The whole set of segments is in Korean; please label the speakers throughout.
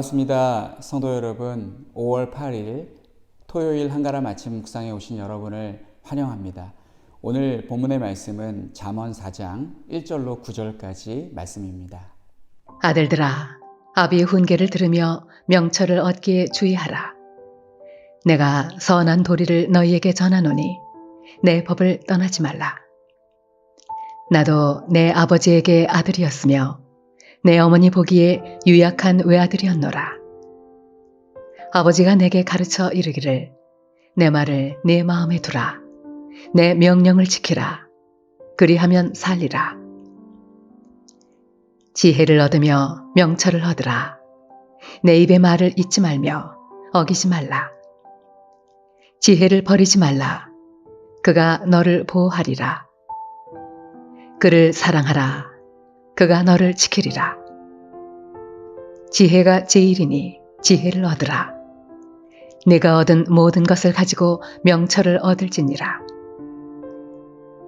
Speaker 1: 반갑습니다. 성도 여러분, 5월 8일 토요일 한가람 아침 묵상에 오신 여러분을 환영합니다. 오늘 본문의 말씀은 잠언 4장 1절로 9절까지 말씀입니다.
Speaker 2: 아들들아, 아비의 훈계를 들으며 명철을 얻기에 주의하라. 내가 선한 도리를 너희에게 전하노니 내 법을 떠나지 말라. 나도 내 아버지에게 아들이었으며 내 어머니 보기에 유약한 외아들이었노라. 아버지가 내게 가르쳐 이르기를 내 말을 네 마음에 두라. 내 명령을 지키라. 그리하면 살리라. 지혜를 얻으며 명철을 얻으라. 내 입의 말을 잊지 말며 어기지 말라. 지혜를 버리지 말라. 그가 너를 보호하리라. 그를 사랑하라. 그가 너를 지키리라. 지혜가 제일이니 지혜를 얻으라. 네가 얻은 모든 것을 가지고 명철을 얻을지니라.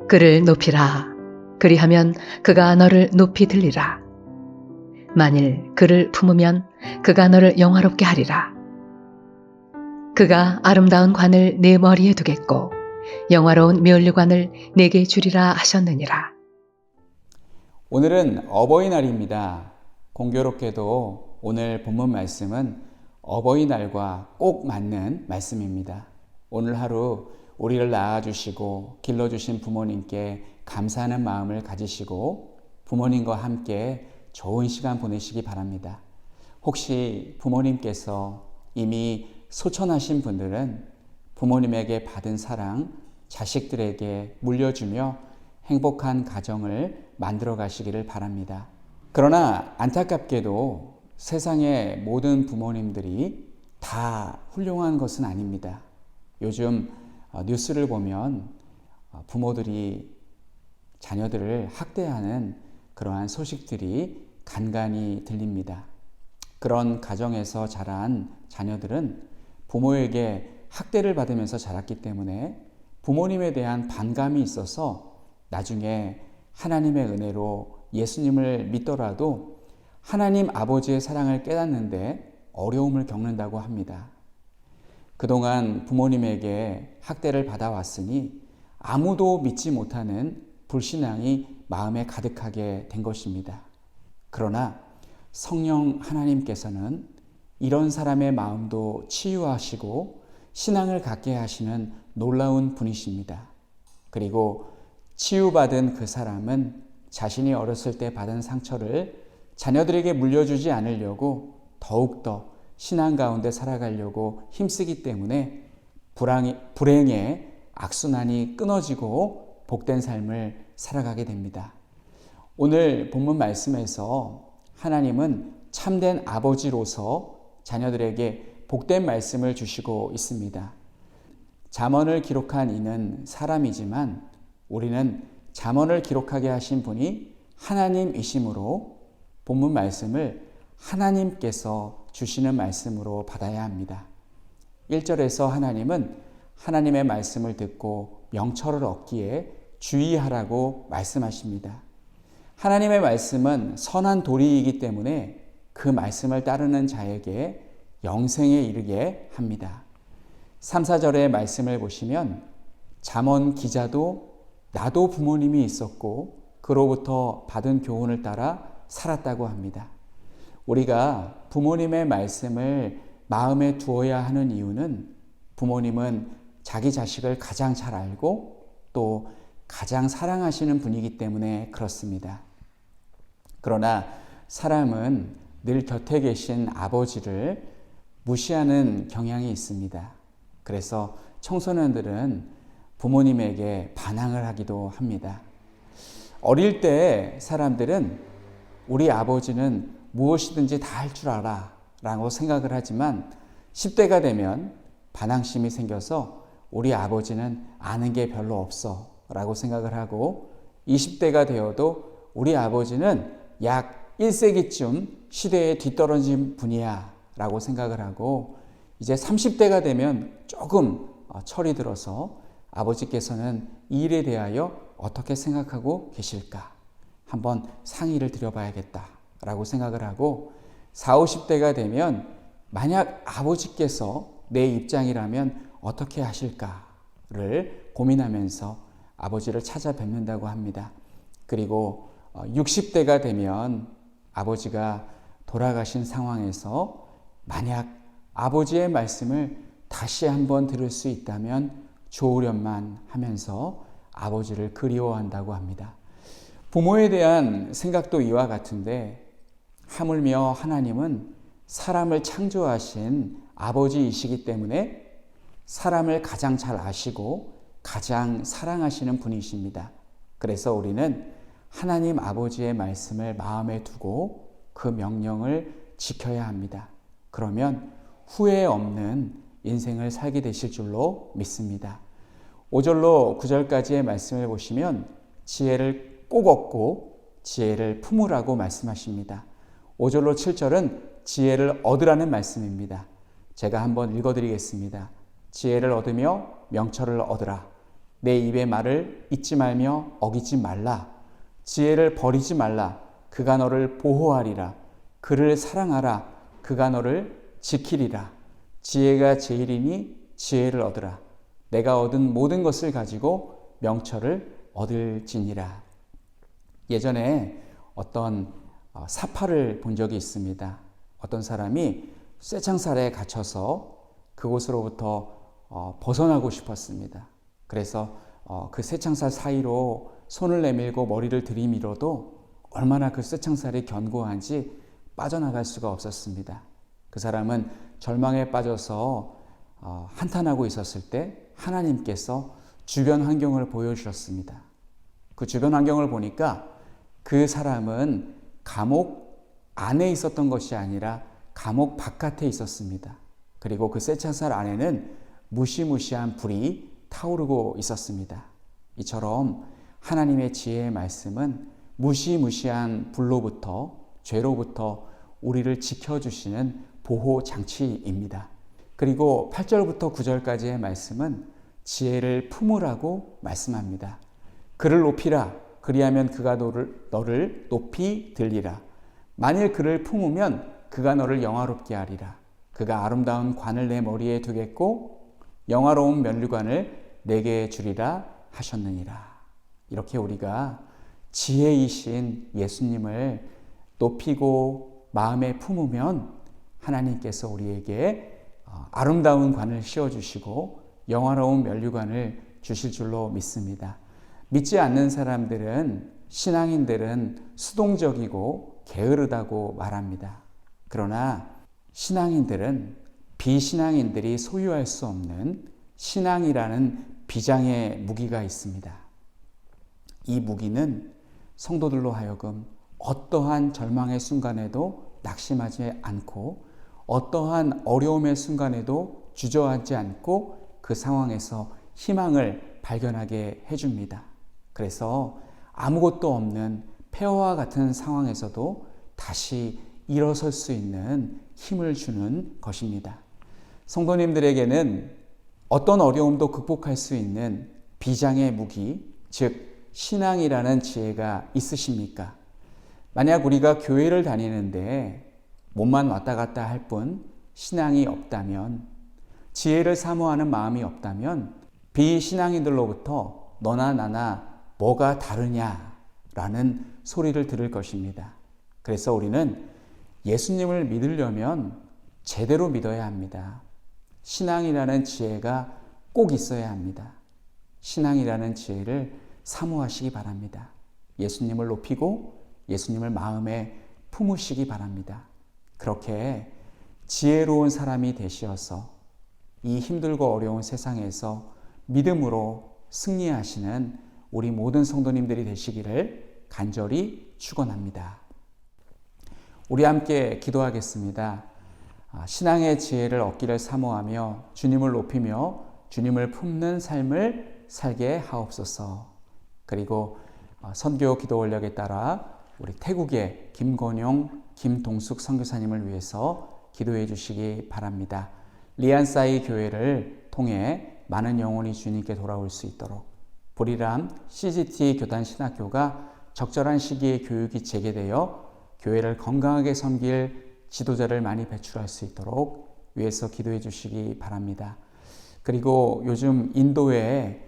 Speaker 2: 그를 높이라. 그리하면 그가 너를 높이 들리라. 만일 그를 품으면 그가 너를 영화롭게 하리라. 그가 아름다운 관을 네 머리에 두겠고 영화로운 면류관을 네게 주리라 하셨느니라.
Speaker 1: 오늘은 어버이날입니다. 공교롭게도 오늘 본문 말씀은 어버이날과 꼭 맞는 말씀입니다. 오늘 하루 우리를 낳아주시고 길러주신 부모님께 감사하는 마음을 가지시고 부모님과 함께 좋은 시간 보내시기 바랍니다. 혹시 부모님께서 이미 소천하신 분들은 부모님에게 받은 사랑 자식들에게 물려주며 행복한 가정을 만들어 가시기를 바랍니다. 그러나 안타깝게도 세상의 모든 부모님들이 다 훌륭한 것은 아닙니다. 요즘 뉴스를 보면 부모들이 자녀들을 학대하는 그러한 소식들이 간간이 들립니다. 그런 가정에서 자란 자녀들은 부모에게 학대를 받으면서 자랐기 때문에 부모님에 대한 반감이 있어서 나중에 하나님의 은혜로 예수님을 믿더라도 하나님 아버지의 사랑을 깨닫는데 어려움을 겪는다고 합니다. 그동안 부모님에게 학대를 받아왔으니 아무도 믿지 못하는 불신앙이 마음에 가득하게 된 것입니다. 그러나 성령 하나님께서는 이런 사람의 마음도 치유하시고 신앙을 갖게 하시는 놀라운 분이십니다. 그리고 치유받은 그 사람은 자신이 어렸을 때 받은 상처를 자녀들에게 물려주지 않으려고 더욱더 신앙 가운데 살아가려고 힘쓰기 때문에 불행의 악순환이 끊어지고 복된 삶을 살아가게 됩니다. 오늘 본문 말씀에서 하나님은 참된 아버지로서 자녀들에게 복된 말씀을 주시고 있습니다. 잠언을 기록한 이는 사람이지만 우리는 잠언을 기록하게 하신 분이 하나님이시므로 본문 말씀을 하나님께서 주시는 말씀으로 받아야 합니다. 1절에서 하나님은 하나님의 말씀을 듣고 명철을 얻기에 주의하라고 말씀하십니다. 하나님의 말씀은 선한 도리이기 때문에 그 말씀을 따르는 자에게 영생에 이르게 합니다. 3, 4절의 말씀을 보시면 잠언 기자도 나도 부모님이 있었고 그로부터 받은 교훈을 따라 살았다고 합니다. 우리가 부모님의 말씀을 마음에 두어야 하는 이유는 부모님은 자기 자식을 가장 잘 알고 또 가장 사랑하시는 분이기 때문에 그렇습니다. 그러나 사람은 늘 곁에 계신 아버지를 무시하는 경향이 있습니다. 그래서 청소년들은 부모님에게 반항을 하기도 합니다. 어릴 때 사람들은 우리 아버지는 무엇이든지 다 할 줄 알아 라고 생각을 하지만 10대가 되면 반항심이 생겨서 우리 아버지는 아는 게 별로 없어 라고 생각을 하고 20대가 되어도 우리 아버지는 약 1세기쯤 시대에 뒤떨어진 분이야 라고 생각을 하고 이제 30대가 되면 조금 철이 들어서 아버지께서는 이 일에 대하여 어떻게 생각하고 계실까? 한번 상의를 드려봐야겠다 라고 생각을 하고 40, 50대가 되면 만약 아버지께서 내 입장이라면 어떻게 하실까를 고민하면서 아버지를 찾아뵙는다고 합니다. 그리고 60대가 되면 아버지가 돌아가신 상황에서 만약 아버지의 말씀을 다시 한번 들을 수 있다면 좋으련만 하면서 아버지를 그리워한다고 합니다. 부모에 대한 생각도 이와 같은데, 하물며 하나님은 사람을 창조하신 아버지이시기 때문에 사람을 가장 잘 아시고 가장 사랑하시는 분이십니다. 그래서 우리는 하나님 아버지의 말씀을 마음에 두고 그 명령을 지켜야 합니다. 그러면 후회 없는 인생을 살게 되실 줄로 믿습니다. 5절로 9절까지의 말씀을 보시면 지혜를 꼭 얻고 지혜를 품으라고 말씀하십니다. 5절로 7절은 지혜를 얻으라는 말씀입니다. 제가 한번 읽어드리겠습니다. 지혜를 얻으며 명철을 얻으라. 내 입의 말을 잊지 말며 어기지 말라. 지혜를 버리지 말라. 그가 너를 보호하리라. 그를 사랑하라. 그가 너를 지키리라. 지혜가 제일이니 지혜를 얻으라. 내가 얻은 모든 것을 가지고 명철을 얻을지니라. 예전에 어떤 사파를 본 적이 있습니다. 어떤 사람이 쇠창살에 갇혀서 그곳으로부터 벗어나고 싶었습니다. 그래서 그 쇠창살 사이로 손을 내밀고 머리를 들이밀어도 얼마나 그 쇠창살이 견고한지 빠져나갈 수가 없었습니다. 그 사람은 절망에 빠져서 한탄하고 있었을 때 하나님께서 주변 환경을 보여주셨습니다. 그 주변 환경을 보니까 그 사람은 감옥 안에 있었던 것이 아니라 감옥 바깥에 있었습니다. 그리고 그 쇠창살 안에는 무시무시한 불이 타오르고 있었습니다. 이처럼 하나님의 지혜의 말씀은 무시무시한 불로부터, 죄로부터 우리를 지켜주시는 보호 장치입니다. 그리고 8절부터 9절까지의 말씀은 지혜를 품으라고 말씀합니다. 그를 높이라. 그리하면 그가 너를 높이 들리라. 만일 그를 품으면 그가 너를 영화롭게 하리라. 그가 아름다운 관을 내 머리에 두겠고 영화로운 면류관을 내게 주리라 하셨느니라. 이렇게 우리가 지혜이신 예수님을 높이고 마음에 품으면 하나님께서 우리에게 아름다운 관을 씌워주시고 영화로운 면류관을 주실 줄로 믿습니다. 믿지 않는 사람들은, 신앙인들은 수동적이고 게으르다고 말합니다. 그러나 신앙인들은 비신앙인들이 소유할 수 없는 신앙이라는 비장의 무기가 있습니다. 이 무기는 성도들로 하여금 어떠한 절망의 순간에도 낙심하지 않고 어떠한 어려움의 순간에도 주저앉지 않고 그 상황에서 희망을 발견하게 해줍니다. 그래서 아무것도 없는 폐허와 같은 상황에서도 다시 일어설 수 있는 힘을 주는 것입니다. 성도님들에게는 어떤 어려움도 극복할 수 있는 비장의 무기, 즉 신앙이라는 지혜가 있으십니까? 만약 우리가 교회를 다니는데 몸만 왔다 갔다 할 뿐 신앙이 없다면, 지혜를 사모하는 마음이 없다면 비신앙인들로부터 너나 나나 뭐가 다르냐라는 소리를 들을 것입니다. 그래서 우리는 예수님을 믿으려면 제대로 믿어야 합니다. 신앙이라는 지혜가 꼭 있어야 합니다. 신앙이라는 지혜를 사모하시기 바랍니다. 예수님을 높이고 예수님을 마음에 품으시기 바랍니다. 그렇게 지혜로운 사람이 되시어서 이 힘들고 어려운 세상에서 믿음으로 승리하시는 우리 모든 성도님들이 되시기를 간절히 축원합니다. 우리 함께 기도하겠습니다. 신앙의 지혜를 얻기를 사모하며 주님을 높이며 주님을 품는 삶을 살게 하옵소서. 그리고 선교 기도 원력에 따라 우리 태국의 김건용, 김동숙 선교사님을 위해서 기도해 주시기 바랍니다. 리안사이 교회를 통해 많은 영혼이 주님께 돌아올 수 있도록 보리람 CGT 교단 신학교가 적절한 시기에 교육이 재개되어 교회를 건강하게 섬길 지도자를 많이 배출할 수 있도록 위해서 기도해 주시기 바랍니다. 그리고 요즘 인도에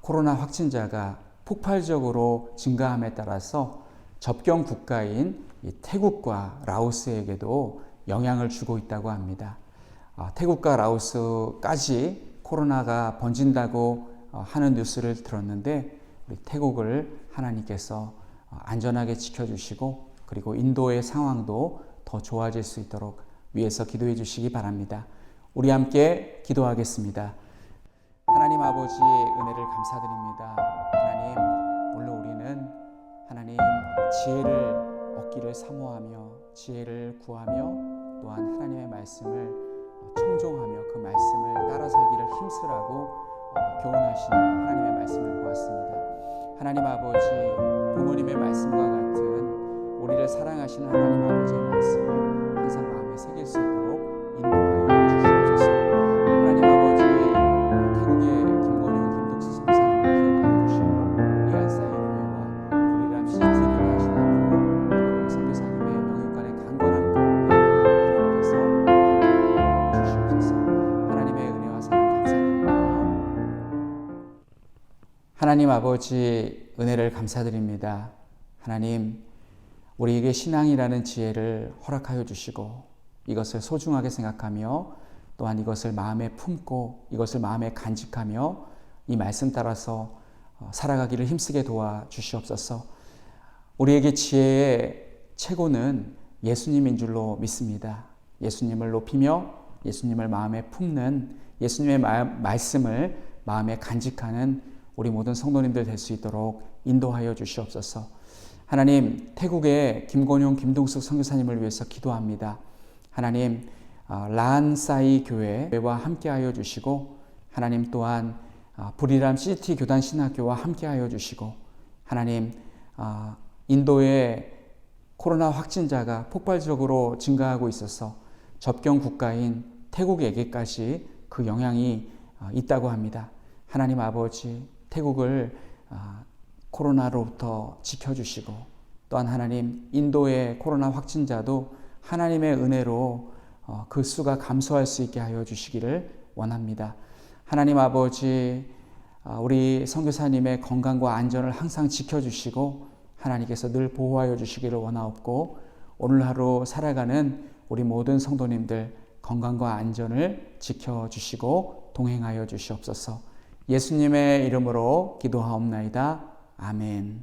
Speaker 1: 코로나 확진자가 폭발적으로 증가함에 따라서 접경 국가인 태국과 라오스에게도 영향을 주고 있다고 합니다. 태국과 라오스까지 코로나가 번진다고 하는 뉴스를 들었는데 우리 태국을 하나님께서 안전하게 지켜주시고 그리고 인도의 상황도 더 좋아질 수 있도록 위해서 기도해 주시기 바랍니다. 우리 함께 기도하겠습니다. 하나님 아버지 은혜를 감사드립니다. 하나님, 물론 우리는 하나님 지혜를 얻기를 사모하며 지혜를 구하며 또한 하나님의 말씀을 청종하며 그 말씀을 따라 살기를 힘쓰라고 교훈하시는 하나님의 말씀을 보았습니다. 하나님 아버지, 부모님의 말씀과 같은 우리를 사랑하시는 하나님 아버지의 말씀을 항상 마음에 새길 수 있도록 인도하여 주시옵소서. 하나님 아버지, 태국의 김건영, 김덕수 선생님을 기억하여 주시고 리안사이 교회와 불이람 시티 교회 하신 앞으로 그리고 선교사님의 영육간의 강건함 가운데 하나님께서 함께하여 주시옵소서. 하나님의 은혜와 사랑 감사드립니다. 하나님 아버지, 은혜를 감사드립니다. 하나님, 우리에게 신앙이라는 지혜를 허락하여 주시고 이것을 소중하게 생각하며 또한 이것을 마음에 품고 이것을 마음에 간직하며 이 말씀 따라서 살아가기를 힘쓰게 도와주시옵소서. 우리에게 지혜의 최고는 예수님인 줄로 믿습니다. 예수님을 높이며 예수님을 마음에 품는 예수님의 말씀을 마음에 간직하는 우리 모든 성도님들 될 수 있도록 인도하여 주시옵소서. 하나님, 태국의 김건용, 김동숙 선교사님을 위해서 기도합니다. 하나님, 라안사이 교회와 함께하여 주시고 하나님 또한 불이람 시티 교단 신학교와 함께하여 주시고 하나님, 인도의 코로나 확진자가 폭발적으로 증가하고 있어서 접경 국가인 태국에게까지 그 영향이 있다고 합니다. 하나님 아버지, 태국을 코로나로부터 지켜주시고 또한 하나님, 인도의 코로나 확진자도 하나님의 은혜로 그 수가 감소할 수 있게 하여 주시기를 원합니다. 하나님 아버지, 우리 선교사님의 건강과 안전을 항상 지켜주시고 하나님께서 늘 보호하여 주시기를 원하옵고 오늘 하루 살아가는 우리 모든 성도님들 건강과 안전을 지켜주시고 동행하여 주시옵소서. 예수님의 이름으로 기도하옵나이다. 아멘.